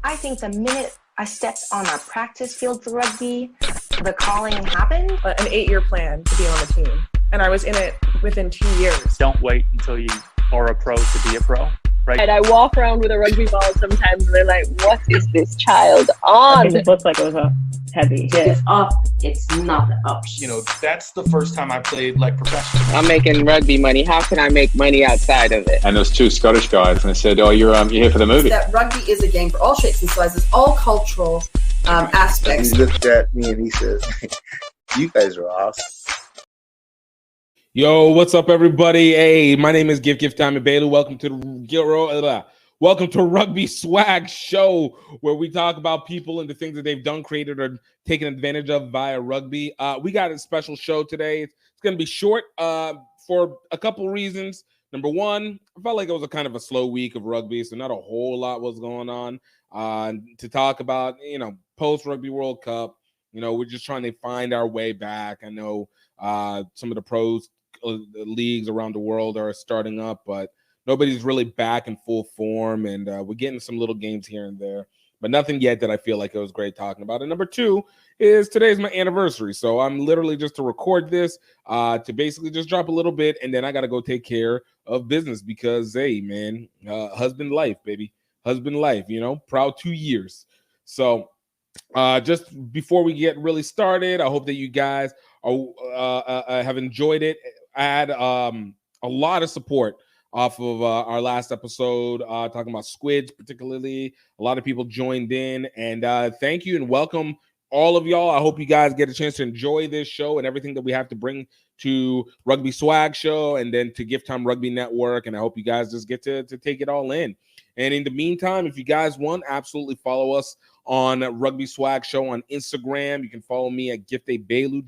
I think the minute I stepped on a practice field for rugby, the calling happened. An 8-year plan to be on the team. And I was in it within 2 years. Don't wait until you are a pro to be a pro, right? And I walk around with a rugby ball sometimes and they're like, what is this child on? It looked like it was a heavy hit. It's up, it's not up. You know, that's the first time I played like professionally. I'm making rugby money. How can I make money outside of it? And there was two Scottish guys, and they said, "Oh, you're here for the movie." That rugby is a game for all shapes and sizes, all cultural aspects. He looked at me and he says, "You guys are awesome." Yo, what's up, everybody? Hey, my name is GiftTime and Bailey. Welcome to Rugby Swag Show, where we talk about people and the things that they've done, created, or taken advantage of via rugby. We got a special show today. It's going to be short for a couple reasons. Number one, I felt like it was a kind of a slow week of rugby, so not a whole lot was going on to talk about. You know, post-Rugby World Cup. You know, we're just trying to find our way back. I know some of the pros leagues around the world are starting up, but nobody's really back in full form, and we're getting some little games here and there, but nothing yet that I feel like it was great talking about. And number two is today's my anniversary, so I'm literally just to record this to basically just drop a little bit, and then I got to go take care of business because, hey, man, husband life, baby, husband life, you know, proud 2 years. So just before we get really started, I hope that you guys have enjoyed it. I had a lot of support off of our last episode, talking about squids particularly. A lot of people joined in, and thank you and welcome all of y'all. I hope you guys get a chance to enjoy this show and everything that we have to bring to Rugby Swag Show and then to GiftTime Rugby Network, and I hope you guys just get to take it all in. And in the meantime, if you guys want, absolutely follow us on Rugby Swag Show on Instagram. You can follow me at GiftEbelu,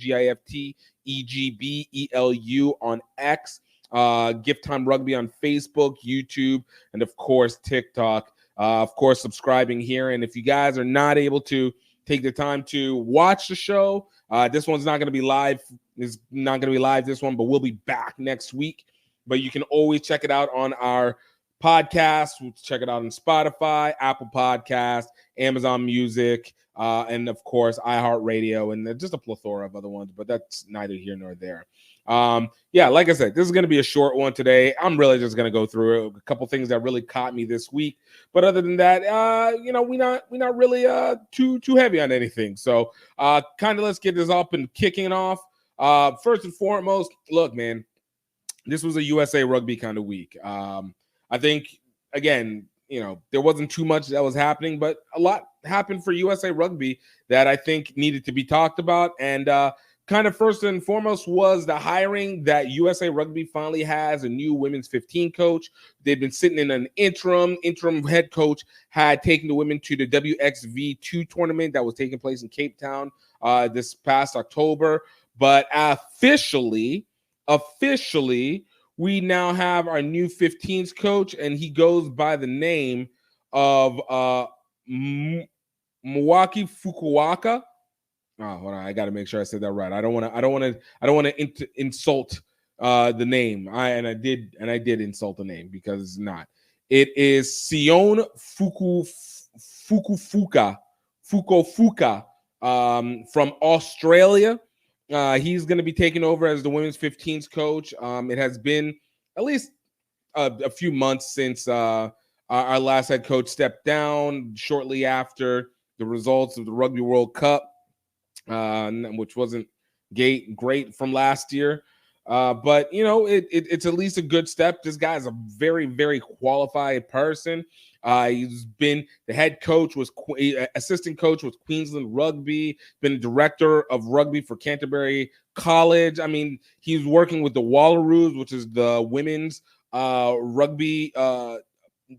GiftEgbelu on X. GiftTime Rugby on Facebook, YouTube, and of course TikTok. Of course, subscribing here. And if you guys are not able to take the time to watch the show, this one's not going to be live. It's not going to be live, this one, but we'll be back next week. But you can always check it out on our podcast. We'll check it out on Spotify, Apple Podcast, Amazon Music, and of course iHeartRadio, and just a plethora of other ones, but that's neither here nor there. Yeah, like I said, this is going to be a short one today. I'm really just going to go through a couple things that really caught me this week, but other than that, you know, we're not really too heavy on anything. So kind of let's get this up and kicking off. First and foremost, look, man, this was a USA Rugby kind of week. I think, again, you know, there wasn't too much that was happening, but a lot happened for USA Rugby that I think needed to be talked about. And kind of first and foremost was the hiring that USA Rugby finally has a new women's 15 coach. They've been sitting in an interim head coach had taken the women to the WXV2 tournament that was taking place in Cape Town this past October. But officially, we now have our new 15s coach, and he goes by the name of Mwaki Fukuoka. Oh, hold on, I got to make sure I said that right. I don't want to insult the name. I did insult the name because it's not. It is Sion Fukufuka from Australia. He's going to be taking over as the women's 15s coach. It has been at least a few months since our last head coach stepped down shortly after the results of the Rugby World Cup, which wasn't great from last year. But, you know, it's at least a good step. This guy's a very, very qualified person. He's been the head coach, assistant coach with Queensland Rugby, been director of rugby for Canterbury College. I mean, he's working with the Wallaroos, which is the women's rugby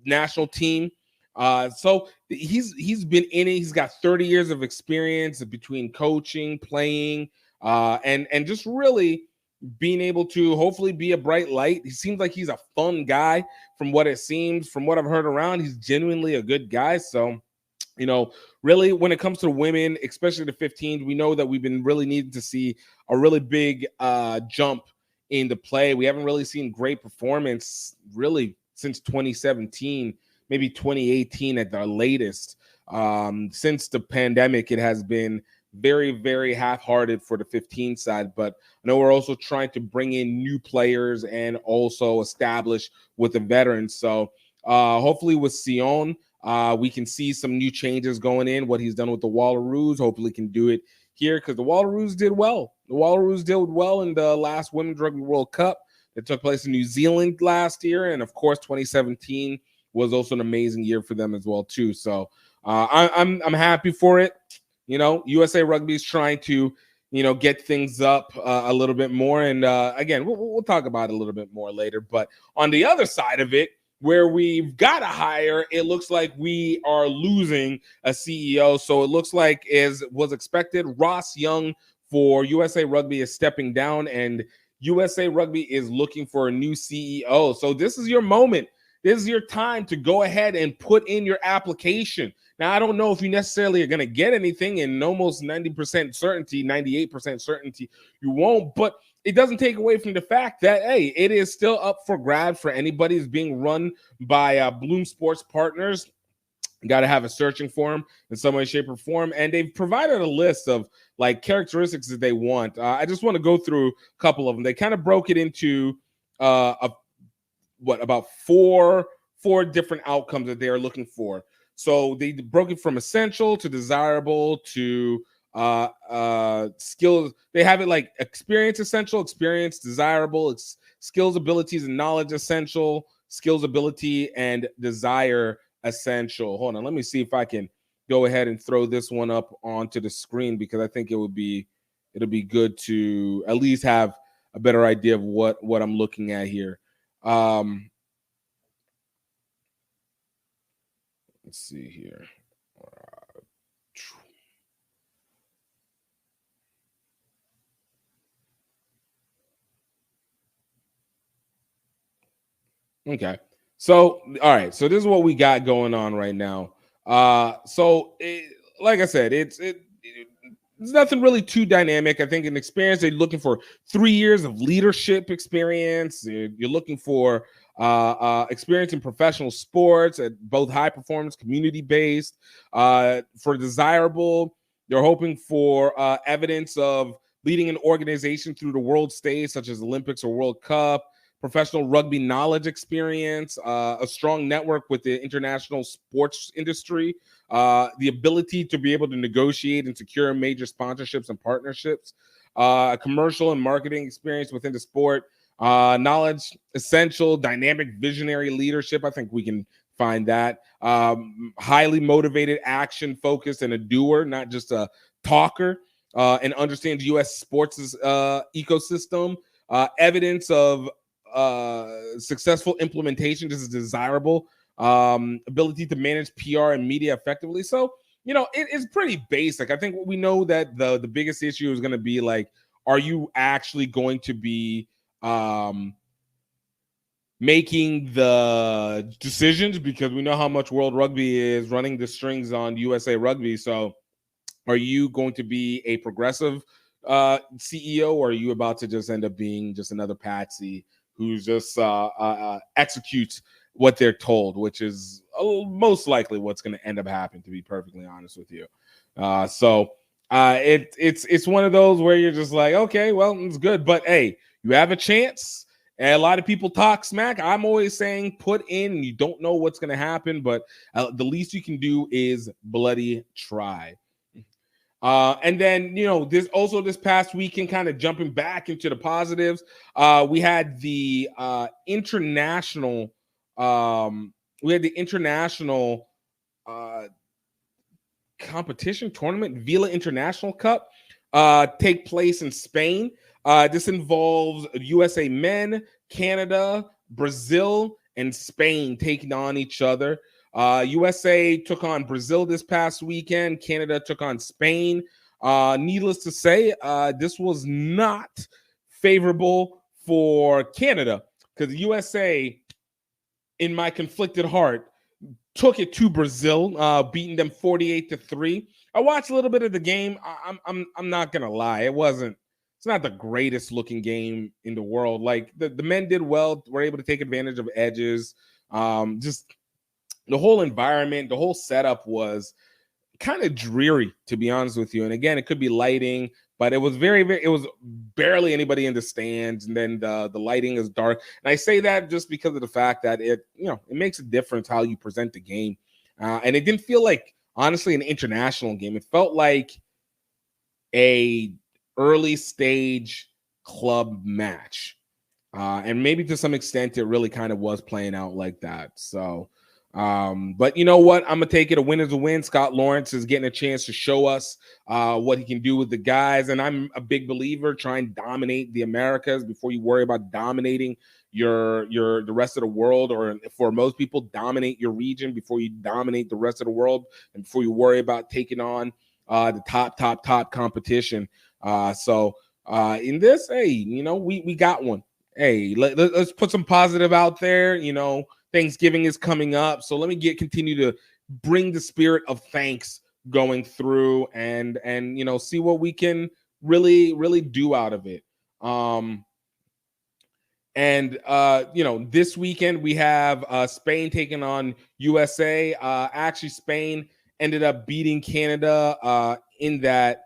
national team. So he's been in it. He's got 30 years of experience between coaching, playing, and just really being able to hopefully be a bright light. He seems like he's a fun guy from what it seems, from what I've heard around. He's genuinely a good guy. So, you know, really when it comes to women, especially the 15s, we know that we've been really needing to see a really big jump in the play. We haven't really seen great performance really since 2017, maybe 2018 at the latest. Since the pandemic, it has been very, very half-hearted for the 15 side, but I know we're also trying to bring in new players and also establish with the veterans. So hopefully with Sion, we can see some new changes going in, what he's done with the Wallaroos. Hopefully can do it here because the Wallaroos did well. The Wallaroos did well in the last Women's Rugby World Cup that took place in New Zealand last year. And of course, 2017 was also an amazing year for them as well, too. So I'm happy for it. You know, USA Rugby is trying to, get things up a little bit more. And again, we'll talk about it a little bit more later. But on the other side of it, where we've got to hire, it looks like we are losing a CEO. So it looks like, as was expected, Ross Young for USA Rugby is stepping down, and USA Rugby is looking for a new CEO. So this is your moment. This is your time to go ahead and put in your application. Now, I don't know if you necessarily are going to get anything, in almost 90% certainty, 98% certainty you won't, but it doesn't take away from the fact that, hey, it is still up for grabs for anybody who's being run by Bloom Sports Partners. You got to have a searching for them in some way, shape, or form. And they've provided a list of like characteristics that they want. I just want to go through a couple of them. They kind of broke it into about four different outcomes that they are looking for. So they broke it from essential to desirable to skills. They have it like experience essential, experience desirable, skills, abilities, and knowledge essential, skills, ability, and desire essential. Hold on, let me see if I can go ahead and throw this one up onto the screen, because I think it'll be good to at least have a better idea of what I'm looking at here. Let's see here. Okay. So, all right. So this is what we got going on right now. Like I said, it's nothing really too dynamic. I think an experience, they're looking for 3 years of leadership experience. You're looking for experience in professional sports at both high performance, community based. For desirable, you're hoping for evidence of leading an organization through the world stage, such as Olympics or World Cup. Professional rugby knowledge experience, a strong network with the international sports industry, the ability to be able to negotiate and secure major sponsorships and partnerships, a commercial and marketing experience within the sport, knowledge essential, dynamic visionary leadership. I think we can find that. Highly motivated, action focused, and a doer, not just a talker, and understands U.S. sports ecosystem. Evidence of successful implementation. This is desirable. Ability to manage PR and media effectively. So, it is pretty basic. I think we know that the biggest issue is going to be like, are you actually going to be making the decisions? Because we know how much World Rugby is running the strings on USA Rugby. So are you going to be a progressive CEO, or are you about to just end up being just another patsy who just executes what they're told, which is most likely what's going to end up happening, to be perfectly honest with you. It's one of those where you're just like, okay, well, it's good, but hey, you have a chance. And a lot of people talk smack. I'm always saying put in. You don't know what's going to happen, but the least you can do is bloody try. And then, this past weekend, kind of jumping back into the positives, we had the international competition tournament, Vila International Cup, take place in Spain. This involves USA men, Canada, Brazil, and Spain taking on each other. USA took on Brazil this past weekend. Canada took on Spain. Needless to say, this was not favorable for Canada, because the USA, in my conflicted heart, took it to Brazil, beating them 48-3. I watched a little bit of the game. I'm not gonna lie, it's not the greatest looking game in the world. Like the men did well, were able to take advantage of edges. Just the whole environment, the whole setup was kind of dreary, to be honest with you. And again, it could be lighting, but it was it was barely anybody in the stands. And then the lighting is dark. And I say that just because of the fact that it makes a difference how you present the game. And it didn't feel like, honestly, an international game. It felt like a early stage club match. And maybe to some extent, it really kind of was playing out like that. So, but you know what? I'm going to take it. A win is a win. Scott Lawrence is getting a chance to show us what he can do with the guys. And I'm a big believer, try and dominate the Americas before you worry about dominating the rest of the world, or for most people, dominate your region before you dominate the rest of the world, and before you worry about taking on the top competition. So in this, hey, we got one. Hey, let's put some positive out there. Thanksgiving is coming up, so let me continue to bring the spirit of thanks going through, and see what we can really do out of it. This weekend we have Spain taking on USA. Actually, Spain ended up beating Canada in that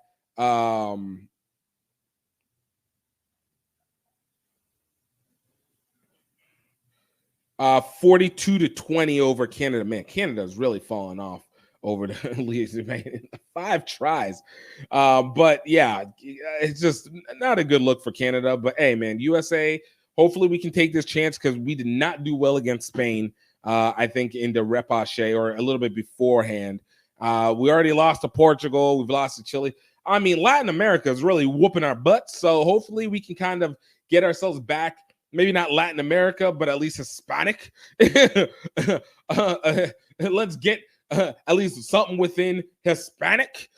42-20 over Canada. Man, Canada's really fallen off over the leagues, man. 5 tries. But yeah, it's just not a good look for Canada. But hey, man, USA, hopefully we can take this chance, because we did not do well against Spain, I think, in the repechage or a little bit beforehand. We already lost to Portugal. We've lost to Chile. I mean, Latin America is really whooping our butts. So hopefully we can kind of get ourselves back. Maybe not Latin America, but at least Hispanic. Let's get at least something within Hispanic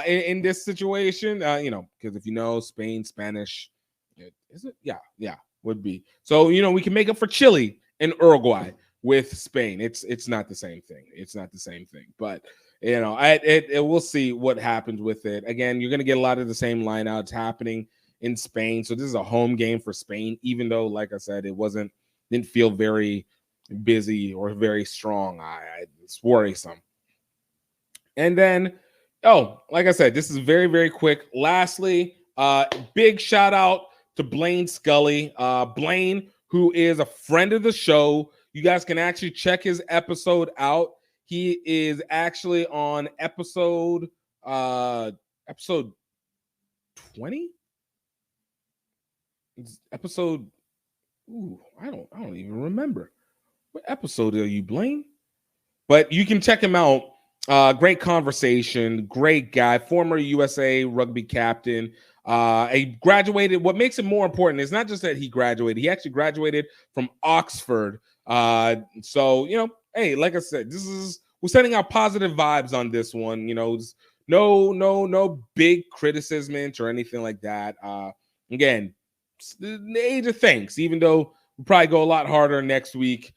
in this situation. Because if Spain, Spanish, is it? Yeah, would be. So, we can make up for Chile and Uruguay with Spain. It's not the same thing. It's not the same thing. But, we'll see what happens with it. Again, you're going to get a lot of the same lineouts happening in Spain. So this is a home game for Spain, even though, like I said, didn't feel very busy or very strong. It's worrisome. And then, like I said, this is very, very quick. Lastly, big shout out to Blaine Scully. Blaine, who is a friend of the show. You guys can actually check his episode out. He is actually on episode 20. Episode, I don't even remember. What episode are you, Blaine? But you can check him out. Great conversation, great guy, former USA rugby captain. He graduated. What makes it more important is not just that he graduated. He actually graduated from Oxford. So hey, like I said, we're sending out positive vibes on this one. No big criticism or anything like that. Again, the age of thanks, even though we'll probably go a lot harder next week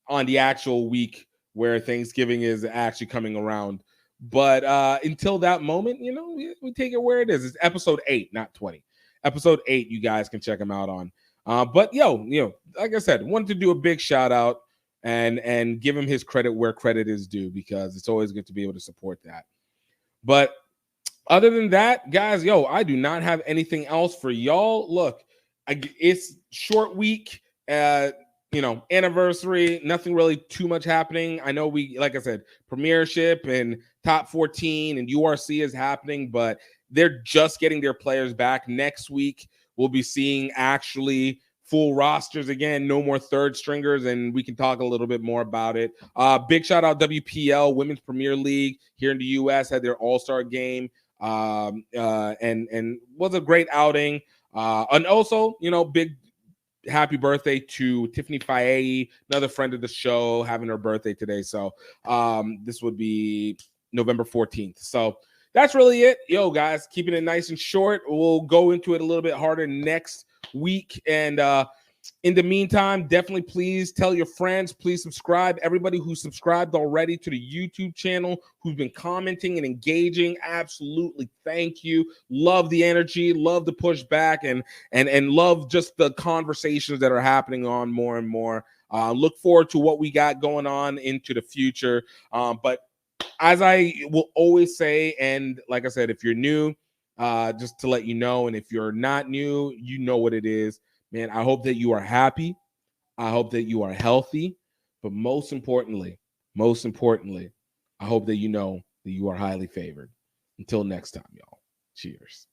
on the actual week where Thanksgiving is actually coming around. But until that moment, we take it where it is. It's episode 8, not 20. Episode 8, you guys can check them out on. But like I said, wanted to do a big shout out and give him his credit where credit is due, because it's always good to be able to support that. But other than that, guys, I do not have anything else for y'all. Look, it's short week, anniversary, nothing really too much happening. I know like I said, premiership and top 14 and URC is happening, but they're just getting their players back. Next week, we'll be seeing actually full rosters again, no more third stringers, and we can talk a little bit more about it. Big shout out WPL, Women's Premier League here in the US, had their all-star game, and was a great outing. And also, big happy birthday to Tiffany Faye, another friend of the show, having her birthday today. So this would be November 14th. So that's really it. Guys, keeping it nice and short. We'll go into it a little bit harder next week. And in the meantime, definitely please tell your friends, please subscribe. Everybody who subscribed already to the YouTube channel, who's been commenting and engaging, absolutely thank you. Love the energy, love the pushback, and love just the conversations that are happening on more and more. Look forward to what we got going on into the future. But as I will always say, and like I said, if you're new, just to let you know, and if you're not new, you know what it is, man. I hope that you are happy. I hope that you are healthy, but most importantly, I hope that you know that you are highly favored. Until next time, y'all. Cheers.